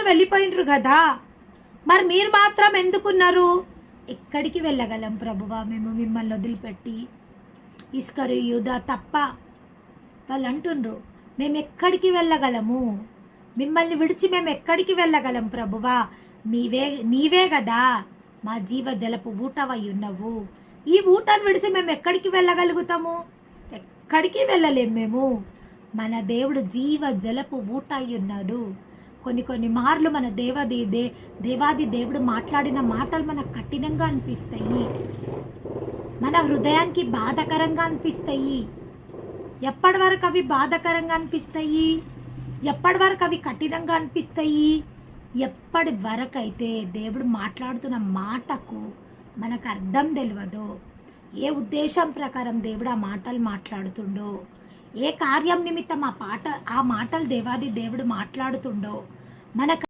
వెళ్ళిపోయినరు కదా, మరి మీరు మాత్రం ఎందుకున్నారు? ఎక్కడికి వెళ్ళగలం ప్రభువా మేము మిమ్మల్ని వదిలిపెట్టి? ఇస్కరు యూదా తప్ప వాళ్ళు అంటుండ్రు, మేము ఎక్కడికి వెళ్ళగలము? మిమ్మల్ని విడిచి మేము ఎక్కడికి వెళ్ళగలం ప్రభువా? నీవే కదా మా జీవ జలపు ఊటవై ఉన్నవు. ఈ ఊటను విడిచి మేము ఎక్కడికి వెళ్ళగలుగుతాము? ఎక్కడికి వెళ్ళలేము మేము. మన దేవుడు జీవ జలపు ఊట అయి ఉన్నాడు. కొన్ని మార్లు మన దేవాది దేవుడు మాట్లాడిన మాటలు మనకు కఠినంగా అనిపిస్తాయి, మన హృదయానికి బాధకరంగా అనిపిస్తాయి. ఎప్పటి వరకు అవి బాధకరంగా అనిపిస్తాయి? ఎప్పటి వరకు అవి కఠినంగా అనిపిస్తాయి? ఎప్పటి వరకు అయితే దేవుడు మాట్లాడుతున్న మాటకు మనకు అర్థం తెలియదో, ఏ ఉద్దేశం ప్రకారం దేవుడు ఆ మాటలు మాట్లాడుతుండో, ఏ కార్యం నిమిత్తం ఆ మాటలు దేవాది దేవుడు మాట్లాడుతుండో మనకు